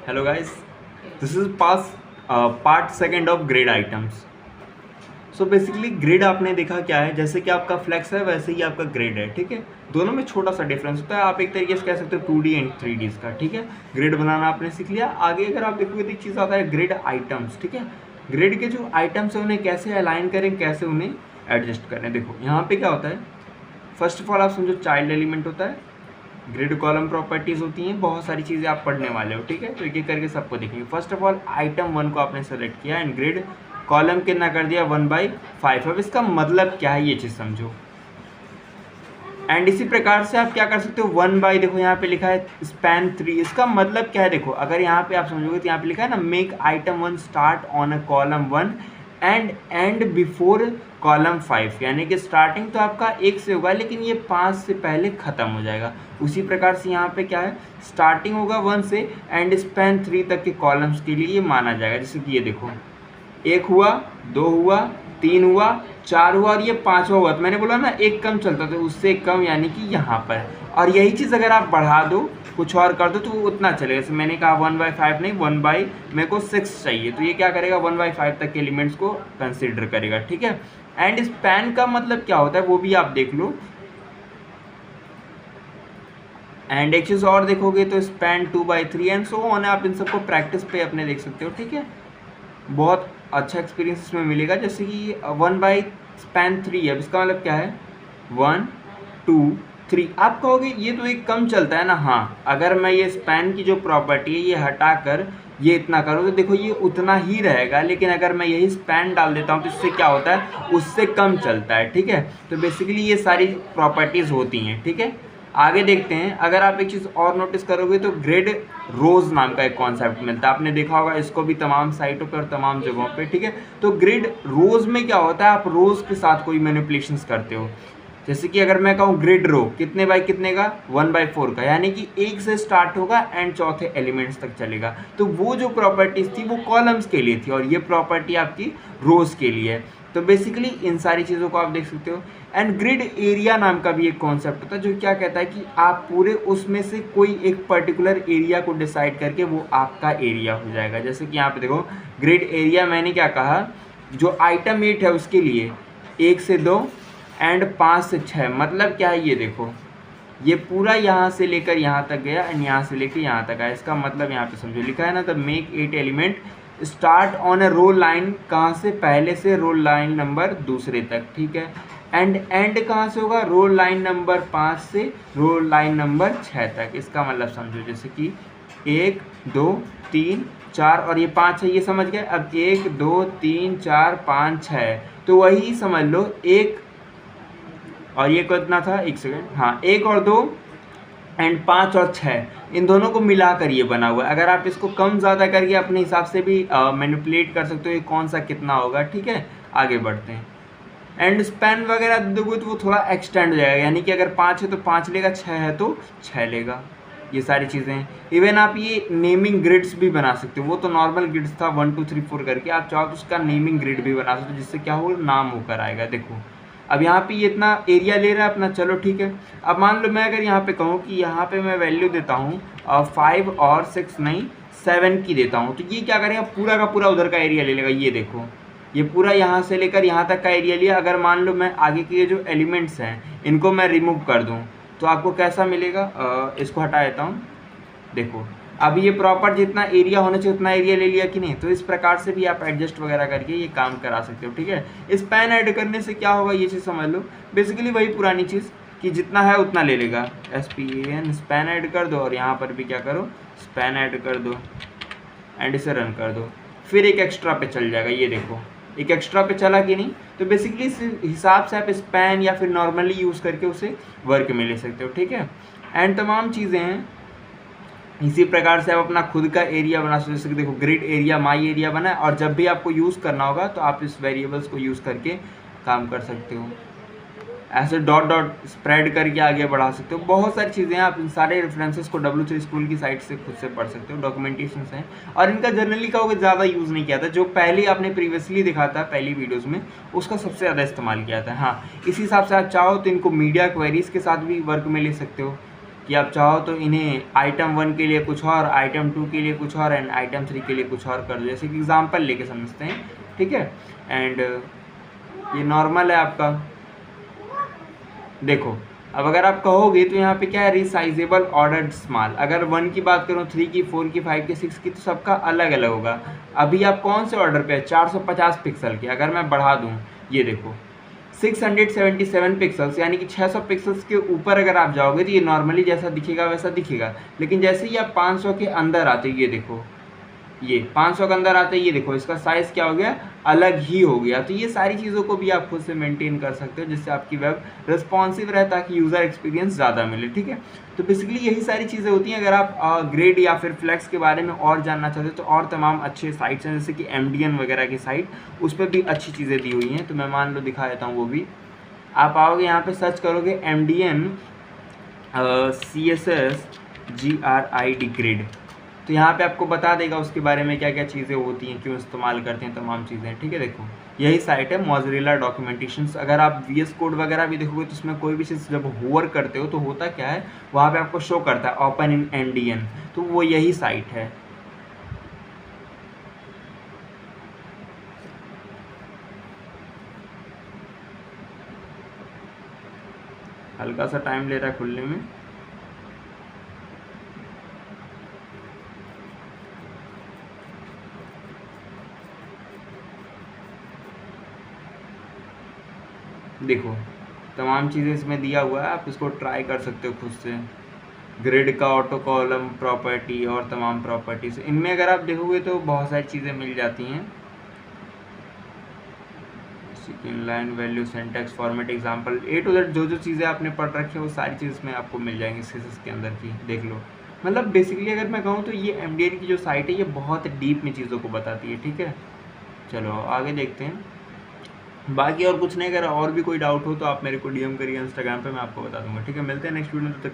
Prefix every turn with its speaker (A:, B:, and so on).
A: Hello guys, this is part second of grid items. So basically grid आपने देखा क्या है, जैसे कि आपका फ्लेक्स है वैसे ही आपका ग्रिड है, ठीक है। दोनों में छोटा सा डिफरेंस होता है। आप एक तरीके से कह सकते हो 2D एंड 3D का, ठीक है। ग्रिड बनाना आपने सीख लिया। आगे अगर आप देखोगे तो एक चीज़ आता है ग्रिड आइटम्स, ठीक है। ग्रिड के जो आइटम्स है उन्हें कैसे अलाइन करें, कैसे उन्हें एडजस्ट करें। देखो यहाँ पे क्या होता है, फर्स्ट ऑफ ऑल आप समझो चाइल्ड एलिमेंट होता है, ग्रिड कॉलम प्रॉपर्टीज होती हैं, बहुत सारी चीज़ें आप पढ़ने वाले हो, ठीक है। तो एक एक करके सबको देखेंगे। फर्स्ट ऑफ ऑल आइटम 1 को आपने सेलेक्ट किया एंड ग्रिड कॉलम कितना कर दिया 1/5। अब इसका मतलब क्या है ये चीज़ समझो। एंड इसी प्रकार से आप क्या कर सकते हो 1/, देखो यहाँ पे लिखा है स्पैन 3। इसका मतलब क्या है, देखो अगर यहाँ पे आप समझोगे तो यहाँ पे लिखा है ना make item 1 start on a column 1 and and before column 5, यानी कि स्टार्टिंग तो आपका 1 से होगा लेकिन ये 5 से पहले ख़त्म हो जाएगा। उसी प्रकार से यहाँ पे क्या है, स्टार्टिंग होगा 1 से एंड स्पैन 3 तक के कॉलम्स के लिए ये माना जाएगा। जैसे कि ये देखो 1 हुआ, 2 हुआ, 3 हुआ, 4 हुआ और ये 5वां हुआ। तो मैंने बोला ना एक कम चलता तो उससे कम, यानी कि यहाँ पर। और यही चीज़ अगर आप बढ़ा दो, कुछ और कर दो तो वो उतना चलेगा। जैसे मैंने कहा 1/5 नहीं, 1 मेरे को 6 चाहिए, तो ये क्या करेगा 1/5 तक के एलिमेंट्स को कंसिडर करेगा, ठीक है। एंड स्पैन का मतलब क्या होता है वो भी आप देख लो। एंड एक चीज़ और देखोगे तो स्पैन 2/3 एंड सो ऑन है। आप इन सबको प्रैक्टिस पे अपने देख सकते हो, ठीक है। बहुत अच्छा एक्सपीरियंस इसमें मिलेगा। जैसे कि 1/स्पैन 3 है, इसका मतलब क्या है 1 2 3। आप कहोगे ये तो एक कम चलता है ना। हाँ, अगर मैं ये स्पैन की जो प्रॉपर्टी है ये हटाकर ये इतना करूँ तो देखो ये उतना ही रहेगा, लेकिन अगर मैं यही स्पैन डाल देता हूँ तो इससे क्या होता है, उससे कम चलता है, ठीक है। तो बेसिकली ये सारी प्रॉपर्टीज़ होती हैं, ठीक है। आगे देखते हैं। अगर आप एक चीज़ और नोटिस करोगे तो ग्रिड रोज नाम का एक कॉन्सेप्ट मिलता है, आपने देखा होगा इसको भी तमाम साइटों पर और तमाम जगहों पे, ठीक है। तो ग्रिड रोज में क्या होता है, आप रोज के साथ कोई मैनिपुलेशंस करते हो। जैसे कि अगर मैं कहूँ ग्रिड रो कितने बाई कितने का 1/4 का, यानी कि 1 से स्टार्ट होगा एंड चौथे एलिमेंट्स तक चलेगा। तो वो जो प्रॉपर्टीज थी वो कॉलम्स के लिए थी और ये प्रॉपर्टी आपकी रोज के लिए है। तो बेसिकली इन सारी चीज़ों को आप देख सकते हो। एंड ग्रिड एरिया नाम का भी एक कॉन्सेप्ट होता है जो क्या कहता है कि आप पूरे उसमें से कोई एक पर्टिकुलर एरिया को डिसाइड करके वो आपका एरिया हो जाएगा। जैसे कि यहाँ पे देखो ग्रिड एरिया मैंने क्या कहा, जो आइटम 8 है उसके लिए 1 से 2 एंड 5 से 6। मतलब क्या है, ये देखो ये पूरा यहाँ से लेकर यहाँ तक गया एंड यहाँ से लेकर यहाँ तक आया। इसका मतलब यहाँ पे समझो लिखा है ना the make 8 element start on a row line, कहाँ से, पहले से रो लाइन नंबर दूसरे तक, ठीक है। एंड कहाँ से होगा, रो लाइन नंबर 5 से रो लाइन नंबर 6 तक। इसका मतलब समझो जैसे कि 1 2 3 4 और ये 5 है, ये समझ गए। अब 1 2 3 4 5 6, तो वही समझ लो 1 और ये कितना था, 1 सेकेंड, हाँ 1 और 2 एंड 5 और 6, इन दोनों को मिलाकर ये बना हुआ है। अगर आप इसको कम ज़्यादा करके अपने हिसाब से भी मैनिपुलेट कर सकते हो ये कौन सा कितना होगा, ठीक है। आगे बढ़ते हैं। एंड स्पैन वगैरह दोगे तो वो थोड़ा एक्सटेंड हो जाएगा, यानी कि अगर 5 है तो 5 लेगा, 6 है तो 6 लेगा। ये सारी चीज़ें। इवन आप ये नेमिंग ग्रिड्स भी बना सकते हो। वो तो नॉर्मल ग्रिड्स था 1 2 3 4 करके, आप चाहो तो उसका नेमिंग ग्रिड भी बना सकते हो जिससे क्या हो, नाम होकर आएगा। देखो अब यहाँ पे ये इतना एरिया ले रहा है अपना, चलो ठीक है। अब मान लो मैं अगर यहाँ पे कहूँ कि यहाँ पे मैं वैल्यू देता हूँ 5 और 6 नहीं 7 की देता हूँ, तो ये क्या करेगा, पूरा का पूरा उधर का एरिया ले लेगा। ये देखो ये पूरा यहाँ से लेकर यहाँ तक का एरिया लिया। अगर मान लो मैं आगे के ये जो एलिमेंट्स हैं इनको मैं रिमूव कर दूँ तो आपको कैसा मिलेगा, इसको हटा देता हूँ। देखो अब ये प्रॉपर जितना एरिया होना चाहिए उतना एरिया ले लिया कि नहीं। तो इस प्रकार से भी आप एडजस्ट वगैरह करके ये काम करा सकते हो, ठीक है। स्पैन ऐड करने से क्या होगा ये चीज़ समझ लो। बेसिकली वही पुरानी चीज़ कि जितना है उतना ले लेगा, SPAN स्पैन ऐड कर दो और यहाँ पर भी क्या करो स्पैन ऐड कर दो एंड इसे रन कर दो, फिर एक एक्स्ट्रा पे चल जाएगा। ये देखो एक एक्स्ट्रा पे चला कि नहीं। तो बेसिकली इस हिसाब से आप स्पैन या फिर नॉर्मली यूज़ करके उसे वर्क में ले सकते हो, ठीक है। एंड तमाम चीज़ें हैं। इसी प्रकार से आप अपना खुद का एरिया बना सकते हो। जैसे कि देखो ग्रिड एरिया माई एरिया बना है और जब भी आपको यूज़ करना होगा तो आप इस वेरिएबल्स को यूज़ करके काम कर सकते हो। ऐसे डॉट डॉट स्प्रेड करके आगे बढ़ा सकते हो। बहुत सारी चीज़ें हैं, आप इन सारे रेफरेंसेस को W3 स्कूल की साइट से खुद से पढ़ सकते हो। डॉक्यूमेंटेशन हैं और इनका जनरली कहोगे ज़्यादा यूज़ नहीं किया था। जो पहले आपने प्रीवियसली दिखा था पहली वीडियोज़ में उसका सबसे ज़्यादा इस्तेमाल किया था। हाँ, इस हिसाब से आप चाहो तो इनको मीडिया क्वेरीज के साथ भी वर्क में ले सकते हो। कि आप चाहो तो इन्हें आइटम 1 के लिए कुछ और, आइटम 2 के लिए कुछ और एंड आइटम 3 के लिए कुछ और कर दो, जैसे कि एग्जांपल लेके समझते हैं, ठीक है। एंड ये नॉर्मल है आपका। देखो अब अगर आप कहोगे तो यहाँ पे क्या है, रिसाइजेबल ऑर्डर्ड स्मॉल। अगर 1 की बात करूँ, 3 की, 4 की, 5 की, 6 की, तो सबका अलग अलग होगा। अभी आप कौन से ऑर्डर पे है, 450 पिक्सल के। अगर मैं बढ़ा दूँ, ये देखो 677 पिक्सल्स, यानी कि 600 पिक्सल्स के ऊपर अगर आप जाओगे तो ये नॉर्मली जैसा दिखेगा वैसा दिखेगा। लेकिन जैसे ही आप 500 के अंदर आते, ये देखो, ये 500 के अंदर आते, ये देखो इसका साइज़ क्या हो गया, अलग ही हो गया। तो ये सारी चीज़ों को भी आप खुद से मेंटेन कर सकते हो, जिससे आपकी वेब रिस्पॉन्सिव रहे, ताकि यूज़र एक्सपीरियंस ज़्यादा मिले, ठीक है। तो बेसिकली यही सारी चीज़ें होती हैं। अगर आप ग्रेड या फिर फ्लेक्स के बारे में और जानना चाहते हो तो और तमाम अच्छे साइट्स हैं, जैसे कि MDN वगैरह की साइट, उस पर भी अच्छी चीज़ें दी हुई हैं। तो मैं मान लो दिखा देता हूँ। वो भी आप आओगे यहाँ पे सर्च करोगे MDN CSS GRID ग्रेड, तो यहाँ पे आपको बता देगा उसके बारे में क्या क्या चीज़ें होती हैं, क्यों इस्तेमाल करते हैं, तमाम चीज़ें, ठीक है। देखो यही साइट है मोज़रेला डॉक्यूमेंटेशंस। अगर आप VS कोड वगैरह भी देखोगे तो उसमें कोई भी चीज़ जब होवर करते हो तो होता क्या है, वहाँ पे आपको शो करता है ओपन इन MDN, तो वो यही साइट है। हल्का सा टाइम ले रहा है खुलने में। देखो तमाम चीज़ें इसमें दिया हुआ है, आप इसको ट्राई कर सकते हो खुद से। ग्रिड का ऑटो कॉलम प्रॉपर्टी और तमाम प्रॉपर्टीज, इनमें अगर आप देखोगे तो बहुत सारी चीज़ें मिल जाती हैं। Inline value, syntax, format, example, A to Z जो जो चीज़ें आपने पढ़ रखी है वो सारी चीज़ इसमें आपको मिल जाएंगी CSS के अंदर की, देख लो। मतलब बेसिकली अगर मैं कहूँ तो ये MDN की जो साइट है ये बहुत डीप में चीज़ों को बताती है, ठीक है। चलो आगे देखते हैं। बाकी और कुछ नहीं, अगर और भी कोई डाउट हो तो आप मेरे को DM करिए इंस्टाग्राम पे, मैं आपको बता दूंगा, ठीक है। मिलते हैं नेक्स्ट वीडियो में, तब तक के लिए।